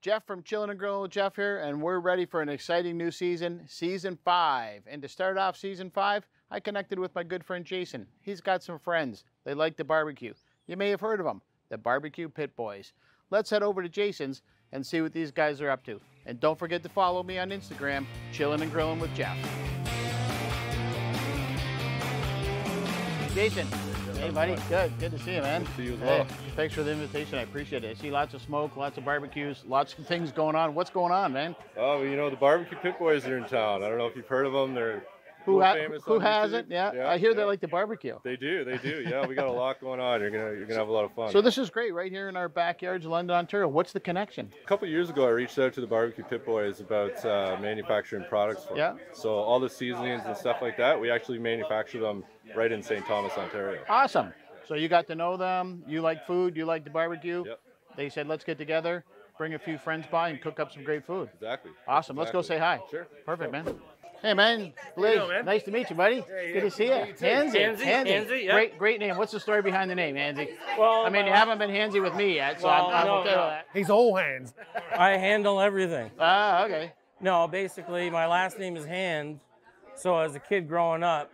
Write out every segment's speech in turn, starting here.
Jeff from Chillin N Grillin with Jeff here, and we're ready for an exciting new season, Season 5. And to start off Season 5, I connected with my good friend Jason. He's got some friends. They like to barbecue. You may have heard of them, the BBQ Pit Boys. Let's head over to Jason's and see what these guys are up to. And don't forget to follow me on Instagram, Chillin N Grillin with Jeff. Jason. Hey, buddy. Good to see you, man. Good to see you as well. Hey, thanks for the invitation. I appreciate it. I see lots of smoke, lots of barbecues, lots of things going on. What's going on, man? Oh, you know, the BBQ Pit Boys are in town. I don't know if you've heard of them. They're who famous. Who hasn't? Yeah. I hear they like to barbecue. They do. Yeah, we got a lot going on. You're gonna have a lot of fun. So this is great, right here in our backyards, London, Ontario. What's the connection? A couple of years ago, I reached out to the BBQ Pit Boys about manufacturing products for them. So all the seasonings and stuff like that, we actually manufacture them right in St. Thomas, Ontario. Awesome. So you got to know them. You like food. You like to barbecue. Yep. They said, let's get together, bring a few friends by, and cook up some great food. Exactly. Awesome. Let's go say hi. Sure. Perfect, man. Hey, man. Liz, nice to meet you, buddy. Hey, good to see you. Handsy, yeah. Great name. What's the story behind the name, Handsy? Well, I mean, you haven't been handsy with me yet, so I'm okay with that. He's all hands. I handle everything. Ah, okay. No, basically, my last name is Hand. So as a kid growing up,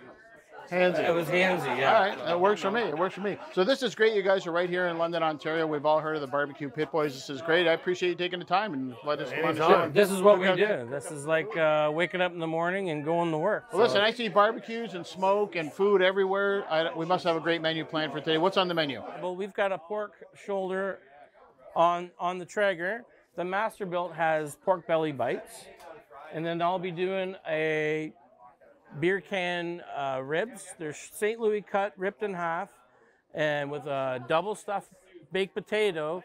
Handsy. it was Handsy, yeah. All right, that works for me. It works for me. So this is great. You guys are right here in London, Ontario. We've all heard of the BBQ Pit Boys. This is great. I appreciate you taking the time and let us come on the show. This is what we do. This is like waking up in the morning and going to work. Well, listen, I see barbecues and smoke and food everywhere. We must have a great menu planned for today. What's on the menu? Well, we've got a pork shoulder on the Traeger. The Masterbuilt has pork belly bites. And then I'll be doing a beer can ribs. They're St. Louis cut, ripped in half, and with a double stuffed baked potato.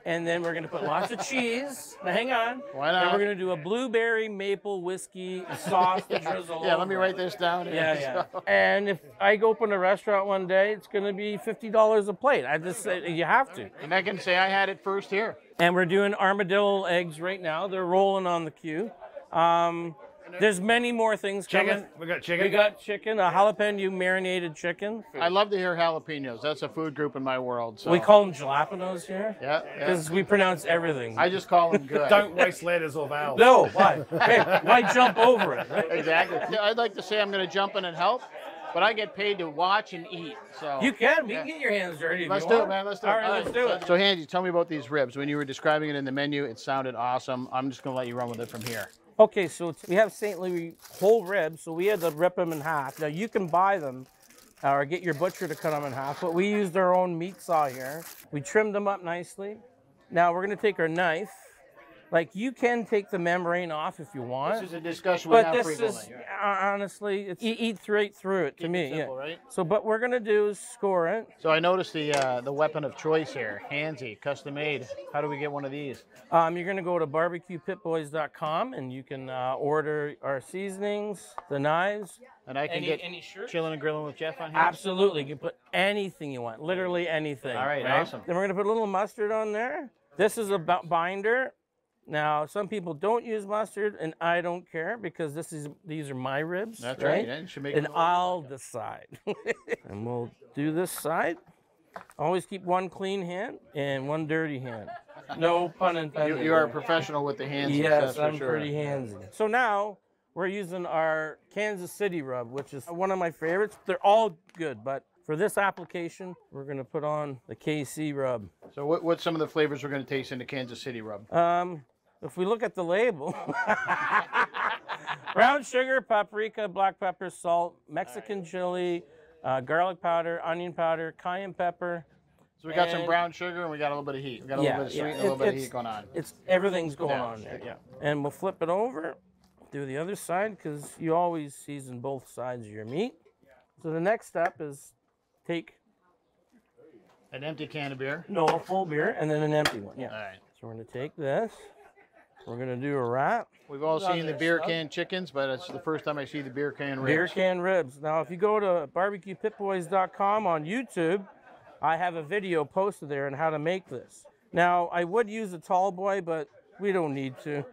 And then we're gonna put lots of cheese. Now hang on. Why not? And we're gonna do a blueberry maple whiskey sauce to drizzle. Yeah, let me write this down. Yeah. And if I go open a restaurant one day, it's gonna be $50 a plate. I just say you have to. And I can say I had it first here. And we're doing armadillo eggs right now. They're rolling on the queue. There's many more things coming. We got chicken. We got chicken, a jalapeno marinated chicken. I love to hear jalapenos. That's a food group in my world. So. We call them jalapenos here. Yeah. Because we pronounce everything. I just call them good. Don't waste letters or vowels. No, why? Hey, why jump over it? Right? Exactly. I'd like to say I'm going to jump in and help, but I get paid to watch and eat. So You can. We can get your hands dirty. Let's do it, man. Let's do it. All right, let's do it. So, Handy, tell me about these ribs. When you were describing it in the menu, it sounded awesome. I'm just going to let you run with it from here. Okay, so we have St. Louis whole ribs, so we had to rip them in half. Now, you can buy them or get your butcher to cut them in half, but we used our own meat saw here. We trimmed them up nicely. Now, we're going to take our knife. Like, you can take the membrane off if you want. This is a discussion we have But this frequently. is, honestly, it's, you eat right through it to me. Simple, right? So, but we're going to do is score it. So I noticed the weapon of choice here, Handsy, custom made. How do we get one of these? You're going to go to BBQPitBoys.com and you can order our seasonings, the knives. And I can get any shirt. Chillin N Grillin with Jeff on here? Absolutely. You can put anything you want, literally anything. All right, awesome. Then we're going to put a little mustard on there. This is a binder. Now, some people don't use mustard, and I don't care because these are my ribs. That's right. You should make and I'll decide. And we'll do this side. Always keep one clean hand and one dirty hand. No pun intended. You are a professional with the hands. Yes, I'm pretty handsy. So now we're using our Kansas City rub, which is one of my favorites. They're all good, but for this application, we're going to put on the KC rub. So what's some of the flavors we're going to taste in the Kansas City rub? If we look at the label, brown sugar, paprika, black pepper, salt, Mexican chili, garlic powder, onion powder, cayenne pepper. So we got some brown sugar and we got a little bit of heat. We got a little bit of sweet and a little bit of heat going on. Everything's going on there. Yeah. And we'll flip it over, do the other side, because you always season both sides of your meat. So the next step is take an empty can of beer? No, a full beer, and then an empty one. Yeah. All right. So we're going to take this. We're going to do a wrap. We've all seen the beer can chickens, but it's the first time I see the beer can ribs. Beer can ribs. Now, if you go to BBQPitBoys.com on YouTube, I have a video posted there on how to make this. Now, I would use a tall boy, but we don't need to.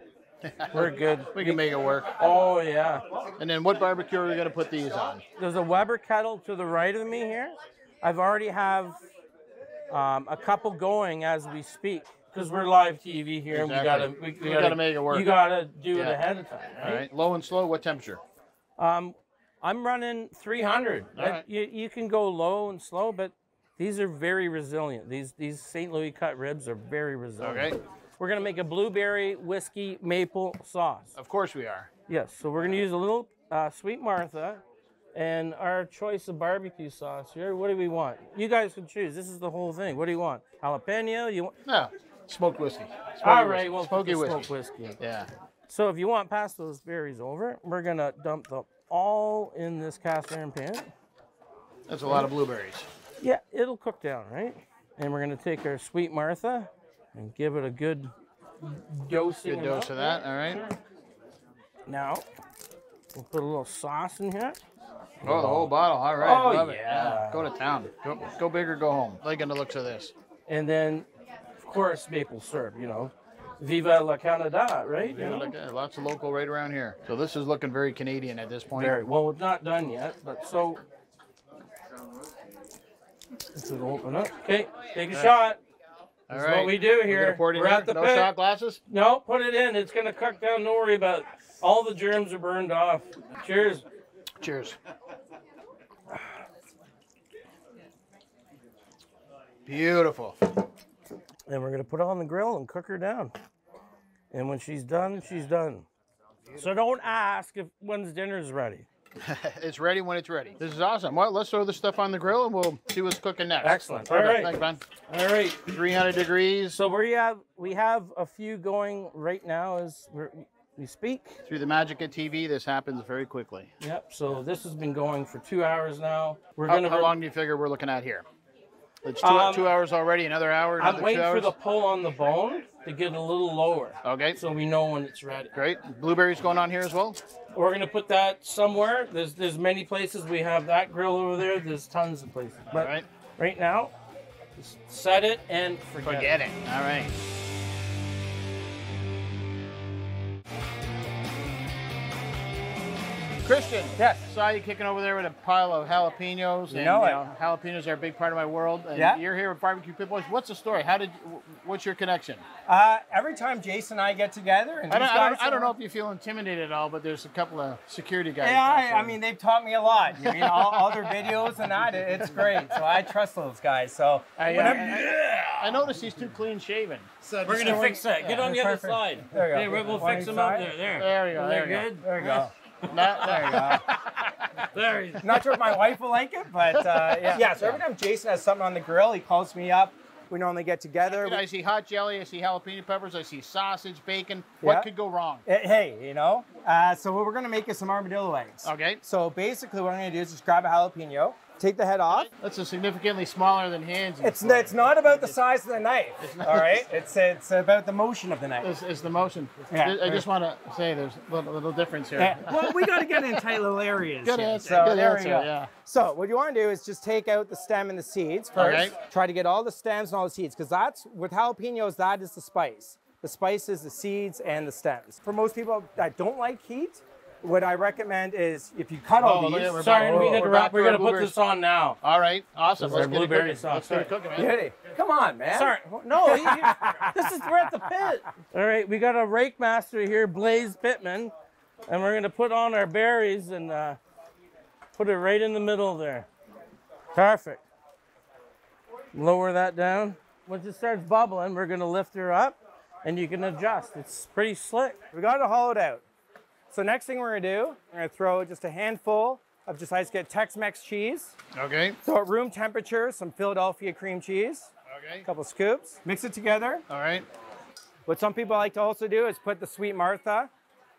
We're good. We can make it work. Oh, yeah. And then what barbecue are we going to put these on? There's a Weber kettle to the right of me here. I've already have a couple going as we speak. because we're live TV here, Exactly. and we gotta make it work. You gotta do it ahead of time. Right? All right. Low and slow. What temperature? I'm running 300. Right. You can go low and slow, but these are very resilient. These St. Louis cut ribs are very resilient. Okay. We're gonna make a blueberry whiskey maple sauce. Of course we are. Yes. So we're gonna use a little Sweet Martha, and our choice of barbecue sauce here. What do we want? You guys can choose. This is the whole thing. What do you want? Jalapeno? You want? No. Smoked whiskey. All right. Well, smoky whiskey. smoked whiskey. Yeah. So if you want, pass those berries over. We're gonna dump them all in this cast iron pan. That's a lot of blueberries. Yeah, it'll cook down, right? And we're gonna take our Sweet Martha and give it a good dosing. Good dose of that. All right. Now we'll put a little sauce in here. Oh, the whole bottle. All right. Oh, Love it. yeah. Go to town. Go big or go home. Liking the looks of this. And then, of course, maple syrup. You know, Viva la Canada, right? You know? Lots of local right around here. So this is looking very Canadian at this point. Very well. It's not done yet, but so. This will open up. Okay, take a shot. All That's right. what we do We're here. gonna pour it in We're here. at the No pit. shot glasses. No, put it in. It's gonna cook down. Don't worry about it. All the germs are burned off. Cheers. Cheers. Beautiful. And we're gonna put it on the grill and cook her down. And when she's done, she's done. So don't ask if when's dinner's ready. It's ready when it's ready. This is awesome. Well, let's throw this stuff on the grill and we'll see what's cooking next. Excellent. Perfect. All right. Thanks, man. All right. 300 degrees. So we have a few going right now as we speak. Through the magic of TV, this happens very quickly. Yep. So this has been going for 2 hours now. We're How gonna. long do you figure we're looking at here? It's 2 hours already. Another hour. Another I'm waiting 2 hours. for the pull on the bone to get a little lower. Okay. So we know when it's ready. Great. Blueberries going on here as well. We're gonna put that somewhere. There's many places. We have that grill over there. There's tons of places. But All right. right now, just set it and forget it. All right. Christian, Yes. saw you kicking over there with a pile of jalapenos. And, know it. Jalapenos are a big part of my world. And Yeah. You're here with BBQ Pit Boys. What's the story? What's your connection? Every time Jason and I get together, and I these guys don't know are- if you feel intimidated at all, but there's a couple of security guys. Yeah, I mean, they've taught me a lot. You know, all their videos and that, it's great. So I trust those guys. So I noticed he's too clean shaven. so We're gonna fix that. Get on the other perfect. side. There you go. Hey, we'll One fix them up side. there. There. There we go. Is There that we go. good? There you go. There you go. There you go. Not sure if my wife will like it, but yeah. So every time Jason has something on the grill, he calls me up. We normally get together. I see hot jelly. I see jalapeno peppers. I see sausage, bacon. What Yeah. could go wrong? Hey, you know. So what we're gonna make is some armadillo eggs. Okay. So basically, what I'm gonna do is just grab a jalapeno, take the head off. That's a significantly smaller than hands. It's not about the size of the knife, all right? It's about the motion of the knife. It's the motion. Yeah. I just want to say there's a little difference here. Yeah. Well, we got to get in tight little areas. Good here. answer. So Good there answer. we go. Yeah. So what you want to do is just take out the stem and the seeds first. Okay. Try to get all the stems and all the seeds, because that's with jalapenos. That is the spice. The spice is the seeds and the stems. For most people that don't like heat, what I recommend is if you cut all look these. at- we're Sorry, back- we we're interrupt. back to We're our gonna put blueberries. this on now. All right. Awesome. This is Let's our get it blueberry cooking. sauce. Let's get it cooking, man. Ready? Come on, man. Sorry. No, we're at the pit. All right, we got a rake master here, Blaze Pittman, and we're gonna put on our berries and put it right in the middle there. Perfect. Lower that down. Once it starts bubbling, we're gonna lift her up, and you can adjust. It's pretty slick. We got it hollowed out. So next thing we're gonna do, we're gonna throw just a handful of just I just get Tex-Mex cheese. Okay. So at room temperature, some Philadelphia cream cheese, Okay. a couple scoops. Mix it together. All right. What some people like to also do is put the Sweet Martha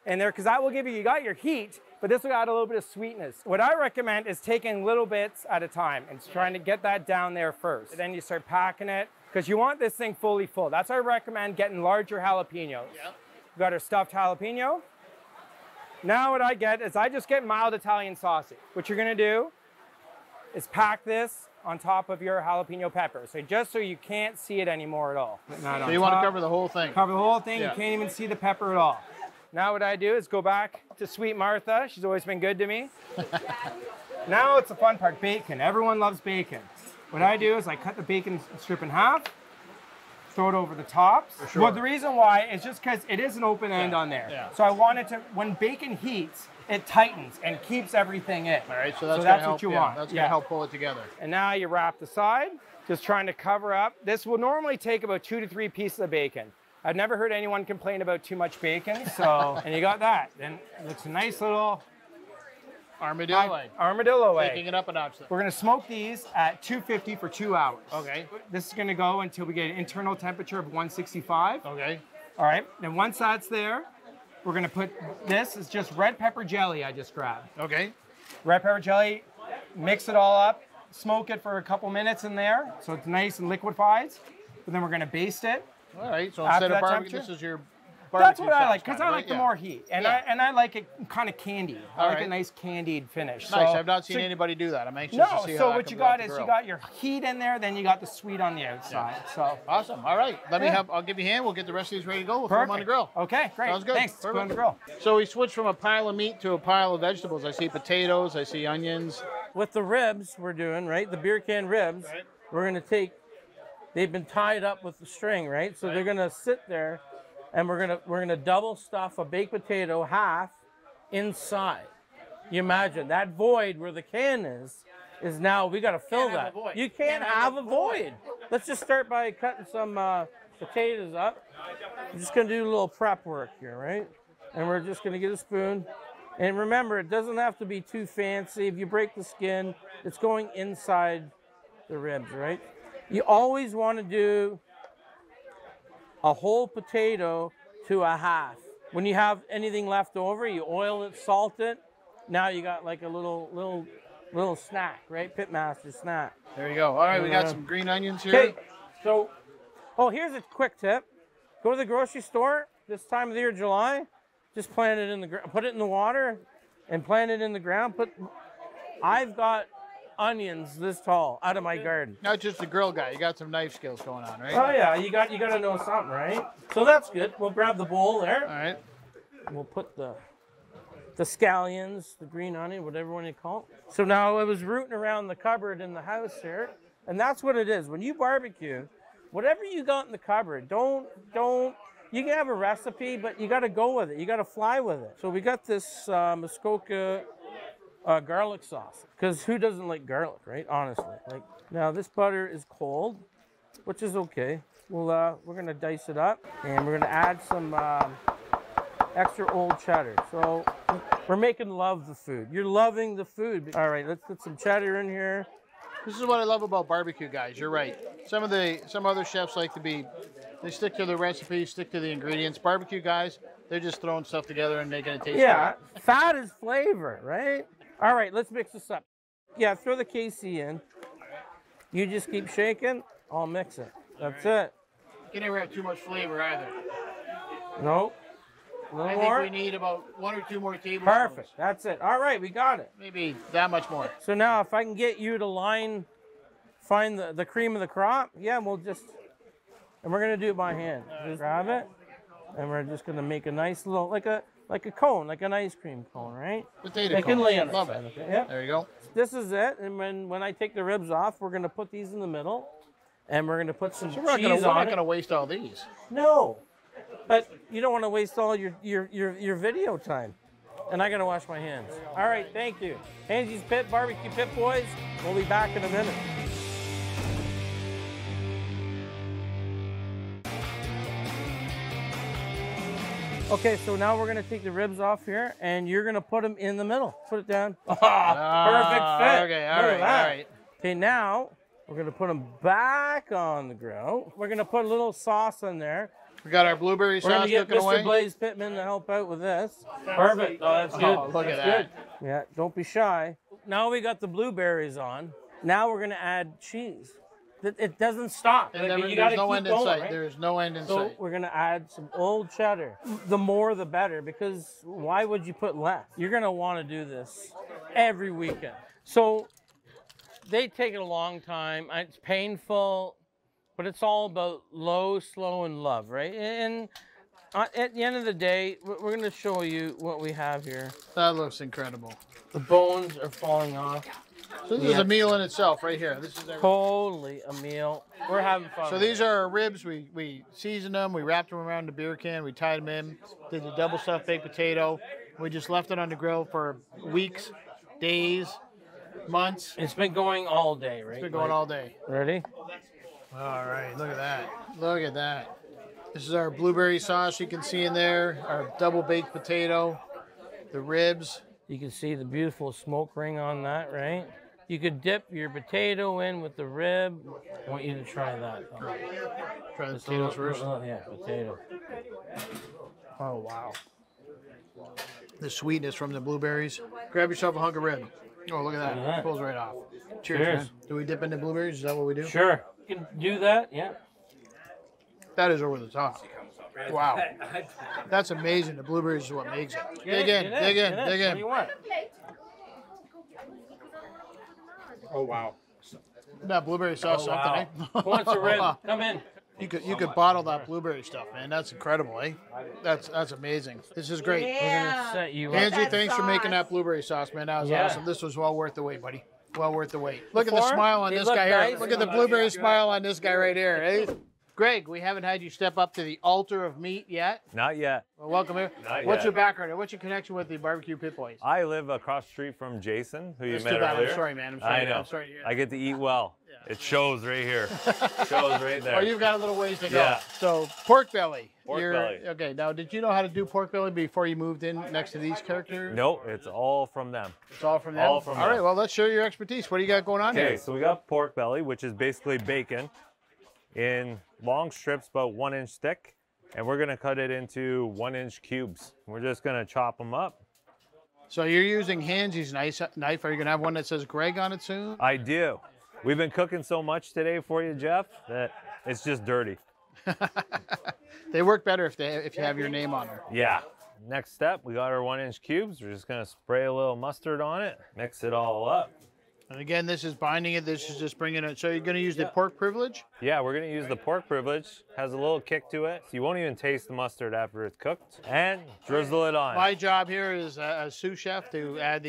in there, because that will give you got your heat, but this will add a little bit of sweetness. What I recommend is taking little bits at a time and trying to get that down there first. And then you start packing it, because you want this thing fully full. That's why I recommend getting larger jalapenos. Yep. We got our stuffed jalapeno. Now what I get is I just get mild Italian sausage. What you're gonna do is pack this on top of your jalapeno pepper. So just so you can't see it anymore at all. So you want to cover the whole thing. Cover the whole thing, Yeah. you can't even see the pepper at all. Now what I do is go back to Sweet Martha. She's always been good to me. Now it's the fun part, bacon. Everyone loves bacon. What I do is I cut the bacon strip in half, throw it over the tops. For sure. Well, the reason why is just because it is an open end on there. Yeah. So I wanted to, when bacon heats, it tightens and keeps everything in. All right, so that's, what you want. That's gonna help pull it together. And now you wrap the side, just trying to cover up. This will normally take about 2 to 3 pieces of bacon. I've never heard anyone complain about too much bacon, so, and you got that. Then it's a nice little armadillo egg. Armadillo egg. Taking it up a notch. We're gonna smoke these at 250 for 2 hours. Okay. This is gonna go until we get an internal temperature of 165. Okay. All right, then once that's there, we're gonna put, this is just red pepper jelly I just grabbed. Okay. Red pepper jelly, mix it all up, smoke it for a couple minutes in there so it's nice and liquefies. And then we're gonna baste it. All right, so After instead of that barbecue, temperature? this is your barbecue That's what I sauce like, because kind I of, like right? the Yeah. more heat. And Yeah. I like it kind of candied. I All like right. a nice candied finish. Nice, So- I've not seen so- anybody do that. I'm anxious No, to see how so that what you comes out got the is grill. you got your heat in there, then you got the sweet on the outside. So Awesome, all right. Let me Yeah. have, I'll give you a hand, we'll get the rest of these ready to go. We'll throw them on the grill. Okay, great. Sounds good. Thanks. Let's put it on the Perfect. grill. So we switched from a pile of meat to a pile of vegetables. I see potatoes, I see onions. With the ribs we're doing, right? The beer can ribs, Right. we're gonna take, they've been tied up with the string, right? So they're gonna sit there and we're gonna double stuff a baked potato half inside. You imagine that void where the can is now, we gotta fill have that. a void. You can't have a void. Let's just start by cutting some potatoes up. I'm just gonna do a little prep work here, right? And we're just gonna get a spoon. And remember, it doesn't have to be too fancy. If you break the skin, it's going inside the ribs, right? You always want to do a whole potato to a half. When you have anything left over, you oil it, salt it. Now you got like a little snack, right? Pitmaster snack. There you go. All right, we got some green onions here. Okay, so, oh, here's a quick tip. Go to the grocery store this time of the year, July. Just plant it in the ground, put it in the water, and plant it in the ground. I've got onions this tall out of my garden. Not just a grill guy, you got some knife skills going on, right? Oh yeah, you got to know something, right? So that's good. We'll grab the bowl there. All right. We'll put the scallions, the green onion, whatever one you call it. So now I was rooting around the cupboard in the house here, and that's what it is. When you barbecue, whatever you got in the cupboard, don't. You can have a recipe, but you got to go with it. You got to fly with it. So we got this Muskoka garlic sauce, because who doesn't like garlic, right? Honestly, like now this butter is cold, which is okay. We're gonna dice it up, and we're gonna add some extra old cheddar. So we're making love the food. You're loving the food. All right, let's put some cheddar in here. This is what I love about barbecue guys. You're right. Some other chefs like to be, they stick to the recipe, stick to the ingredients. Barbecue guys, they're just throwing stuff together and making it taste Yeah, good. fat is flavor, right? All right, let's mix this up. Yeah, throw the KC in. You just keep shaking. I'll mix it. That's it. You never have too much flavor either. Nope. A little I more. think we need about 1 or 2 more tablespoons. Perfect. That's it. All right, we got it. Maybe that much more. So now if I can get you to find the cream of the crop, yeah, and we're gonna do it by hand. Just grab it, and we're just gonna make a nice little, like a cone, like an ice cream cone, right? Potato They can cone. lay on the Love side, it. okay? Yep. There you go. This is it, and when I take the ribs off, we're gonna put these in the middle, and we're gonna put some So we're cheese not on it. gonna waste all these. No, but you don't want to waste all your video time. And I gotta wash my hands. All right, thank you. Angie's Pit, BBQ Pit Boys. We'll be back in a minute. Okay, so now we're gonna take the ribs off here, and you're gonna put them in the middle. Put it down. Perfect fit. Okay, all Look at right, that. all right. Okay, now we're gonna put them back on the grill. We're gonna put a little sauce in there. We got our blueberry We're gonna sauce get cooking Mr. away. Blaze Pittman to help out with this. Perfect. Oh, that's good. Oh, look at That's that. good. Yeah, don't be shy. Now we got the blueberries on. Now we're gonna add cheese. It doesn't stop. And Like, then you there's gotta no keep end in going, sight. right? There's no end in So sight. we're gonna add some old cheddar. The more the better, because why would you put less? You're gonna wanna do this every weekend. So they take a long time. It's painful, but it's all about low, slow, and love, right? And at the end of the day, we're gonna show you what we have here. That looks incredible. The bones are falling off. So this is a meal in itself right here. This is everything. Totally a meal. We're having fun. So these are our ribs. We seasoned them. We wrapped them around the beer can. We tied them in. Did the double stuffed baked potato. We just left it on the grill for weeks, days, months. It's been going all day, right? It's been going all day. Ready? All right, look at that. Look at that. This is our blueberry sauce you can see in there. Our double baked potato, the ribs. You can see the beautiful smoke ring on that, right? You could dip your potato in with the rib. I want you to try that. Try the potatoes first. Yeah, potato. Oh, wow. The sweetness from the blueberries. Grab yourself a hunk of rib. Oh, look at that. It pulls right off. Cheers, man. Do we dip into blueberries? Is that what we do? Sure. You can do that, yeah. That is over the top. Wow. That's amazing. The blueberries is what makes it. Dig in. What do you want? Oh, wow. That blueberry sauce something, eh? Who wants a rib? Come in. You could bottle that blueberry stuff, man. That's incredible, eh? That's amazing. This is great. Yeah. Set you up. Andrew, thanks for making that blueberry sauce, man. That was awesome. This was well worth the wait, buddy. Well worth the wait. Look at the smile on this guy here. Look at the blueberry smile on this guy right here, eh? Greg, we haven't had you step up to the altar of meat yet. Not yet. Well, welcome here. What's your background? What's your connection with the BBQ Pit Boys? I live across the street from Jason, who you met earlier. I'm sorry, man. I'm sorry. I know. I'm sorry to hear that. I get to eat well. Yeah. It shows right here. Shows right there. Oh, you've got a little ways to go. Yeah. So, pork belly. Pork belly. Okay, now, did you know how to do pork belly before you moved in next to these characters? No, it's all from them. It's all from them? All from them. All right, well, let's show your expertise. What do you got going on here? Okay, so we got pork belly, which is basically bacon in long strips, about 1 inch thick. And we're gonna cut it into 1 inch cubes. We're just gonna chop them up. So you're using Hansie's knife. Are you gonna have one that says Greg on it soon? I do. We've been cooking so much today for you, Jeff, that it's just dirty. They work better if you have your name on them. Yeah. Next step, we got our 1 inch cubes. We're just gonna spray a little mustard on it, mix it all up. And again, this is binding it. This is just bringing it. So you're gonna use the pork privilege? Yeah, we're gonna use the pork privilege. Has a little kick to it. So you won't even taste the mustard after it's cooked. And drizzle it on. My job here is as sous chef to add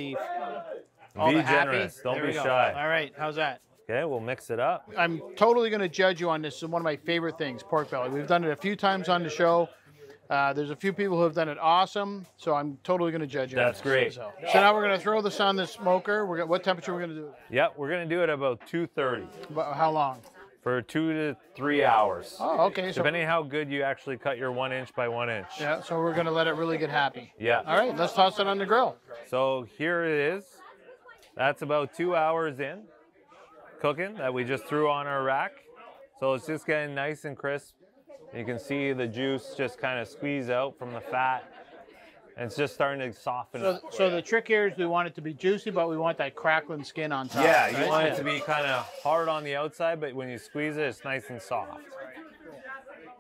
all be the generous. Don't be shy. All right, how's that? Okay, we'll mix it up. I'm totally going to judge you on this. It's one of my favorite things, pork belly. We've done it a few times on the show. There's a few people who have done it awesome, so I'm totally going to judge you. That's great. So now we're going to throw this on the smoker. What temperature are we going to do it? Yep, we're going to do it about 230. How long? For 2 to 3 hours. Oh, okay. So depending how good you actually cut your 1 inch by 1 inch. Yeah, so we're going to let it really get happy. Yeah. All right, let's toss it on the grill. So here it is. That's about 2 hours in cooking that we just threw on our rack. So it's just getting nice and crisp. You can see the juice just kind of squeeze out from the fat. And it's just starting to soften up. So the trick here is we want it to be juicy, but we want that crackling skin on top. Yeah, right? you want it to be kind of hard on the outside, but when you squeeze it, it's nice and soft.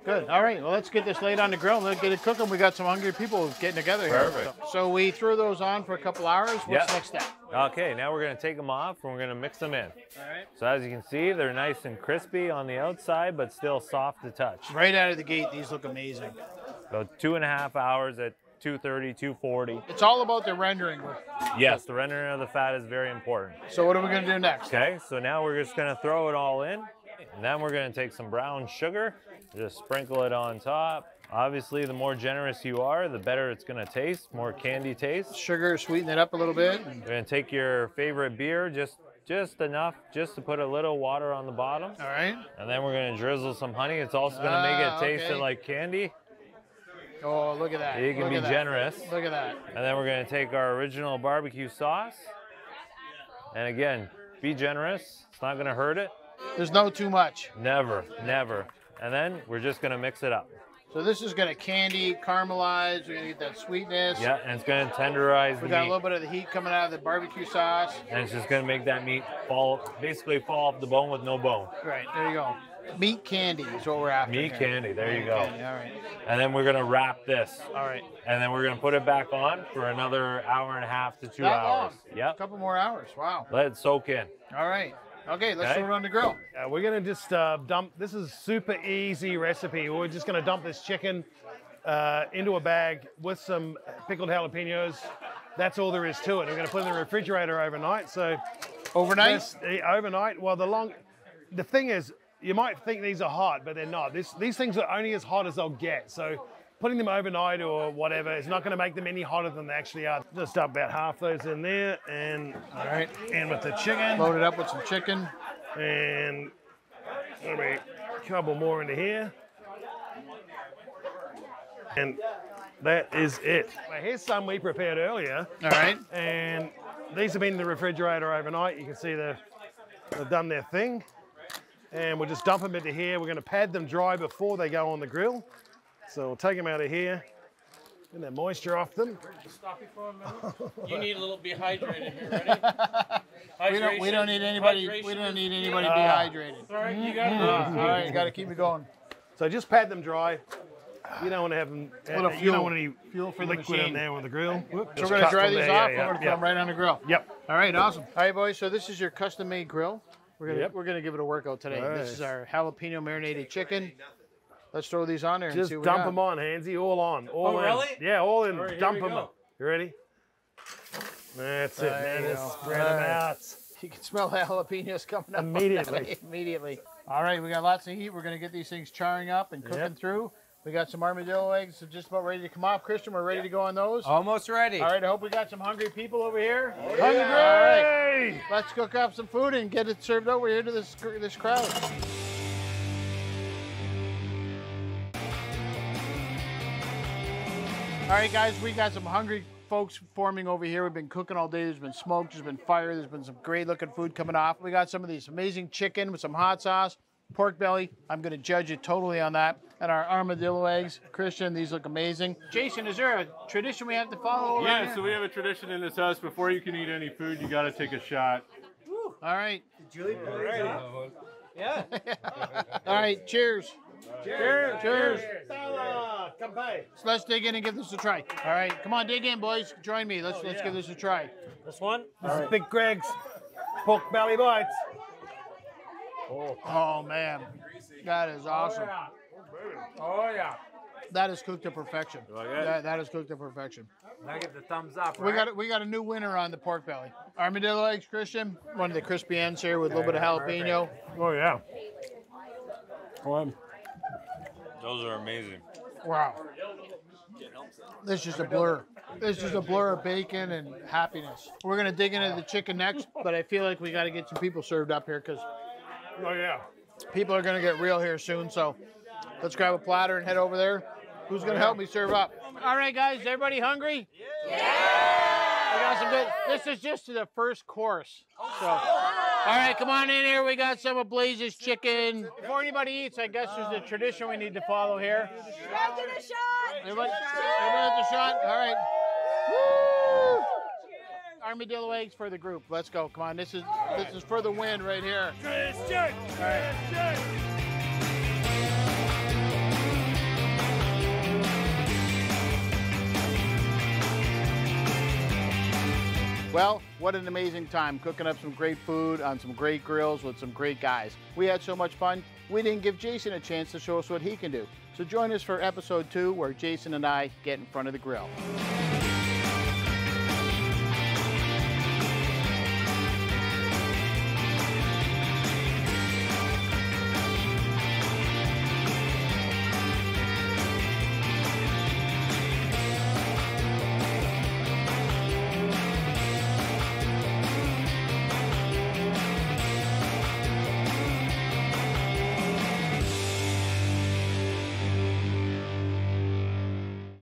Good. All right. Well, let's get this laid on the grill. Let's get it cooking. We got some hungry people getting together here. Perfect. So we threw those on for a couple hours. What's next step? Okay, now we're going to take them off and we're going to mix them in. All right. So as you can see, they're nice and crispy on the outside, but still soft to touch. Right out of the gate, these look amazing. About 2.5 hours at 230, 240. It's all about the rendering. Yes, the rendering of the fat is very important. So what are we going to do next? Okay, so now we're just going to throw it all in. And then we're going to take some brown sugar, just sprinkle it on top. Obviously, the more generous you are, the better it's going to taste, more candy taste. Sugar, sweeten it up a little bit. You're going to take your favorite beer, just enough, just to put a little water on the bottom. All right. And then we're going to drizzle some honey. It's also going to make it taste like candy. Oh, look at that. You can be generous. Look at that. And then we're going to take our original barbecue sauce. And again, be generous. It's not going to hurt it. There's no too much. Never, never. And then we're just going to mix it up. So this is going to candy, caramelize. We're going to get that sweetness. Yeah, and it's going to tenderize the meat. We got a little bit of the heat coming out of the barbecue sauce. And it's just going to make that meat basically fall off the bone with no bone. Right, there you go. Meat candy is what we're after. Meat candy, there you go. Candy, all right. And then we're going to wrap this. All right. And then we're going to put it back on for another 1.5 to 2 that hours. Long. Yep. A couple more hours. Wow. Let it soak in. All right. Okay, let's throw it on the grill. We're going to just dump, this is a super easy recipe. We're just going to dump this chicken into a bag with some pickled jalapenos. That's all there is to it. We're going to put it in the refrigerator overnight. So Overnight? Overnight. Well, the thing is, you might think these are hot, but they're not. These things are only as hot as they'll get. So putting them overnight or whatever is not going to make them any hotter than they actually are. Just dump about half those in there, and all right, and with the chicken, load it up with some chicken, and maybe a couple more into here, and that is it. Well, here's some we prepared earlier. All right, and these have been in the refrigerator overnight. You can see they've done their thing, and we'll just dump them into here. We're going to pad them dry before they go on the grill. So we'll take them out of here, get that moisture off them. Stop you for a minute. You need a little dehydrated here. Ready? we don't need anybody. We don't need anybody dehydrated. All right, you got it. All right, you got to keep it going. So just pad them dry. You don't want to have them. You don't want any fuel for liquid in there with the grill. So we're going to dry these off. We're going to put them right on the grill. Yep. All right, awesome. All right, boys. So this is your custom-made grill. We're gonna give it a workout today. Nice. This is our jalapeno marinated chicken. Let's throw these on there and just see what dump we got. them on, Hansy. All on. All in. Really? Yeah, all in. All right, dump here we them. go. You ready? That's it, There man. you Just go. spread them out. You can smell the jalapenos coming up Immediately. Immediately. All right, we got lots of heat. We're going to get these things charring up and cooking through. We got some armadillo eggs just about ready to come off. Christian, we're ready to go on those. Almost ready. All right, I hope we got some hungry people over here. Hungry! All right, let's cook up some food and get it served over here to this crowd. All right, guys, we got some hungry folks forming over here. We've been cooking all day. There's been smoke, there's been fire, there's been some great looking food coming off. We got some of these amazing chicken with some hot sauce, pork belly. I'm going to judge it totally on that. And our armadillo eggs. Christian, these look amazing. Jason, is there a tradition we have to follow? Yeah, so we have a tradition in this house. Before you can eat any food, you got to take a shot. All right. Julie, Yeah. All right, cheers. Cheers! Cheers. So let's dig in and give this a try. All right, come on, dig in, boys. Join me. Let's give this a try. This one? This is Big Greg's pork belly bites. Oh man, that is awesome. Oh, yeah. That is cooked to perfection. That is cooked to perfection. I get the thumbs up, We got a new winner on the pork belly. Armadillo eggs, Christian. One of the crispy ends here with a little bit of jalapeno. Oh, yeah. Those are amazing. Wow. This is just a blur. This is a blur of bacon and happiness. We're gonna dig into the chicken next, but I feel like we got to get some people served up here because people are gonna get real here soon. So let's grab a platter and head over there. Who's gonna help me serve up? All right, guys. Everybody hungry? Yeah. We got some good. This is just the first course. So, all right, come on in here. We got some of Blaze's chicken. Before anybody eats, I guess there's a tradition we need to follow here. Everybody get a shot. Everybody has a shot. All right. Woo! Armadillo eggs for the group. Let's go. Come on. This is for the win right here. Christian! Christian! Well, what an amazing time cooking up some great food on some great grills with some great guys. We had so much fun, we didn't give Jason a chance to show us what he can do. So join us for episode 2 where Jason and I get in front of the grill.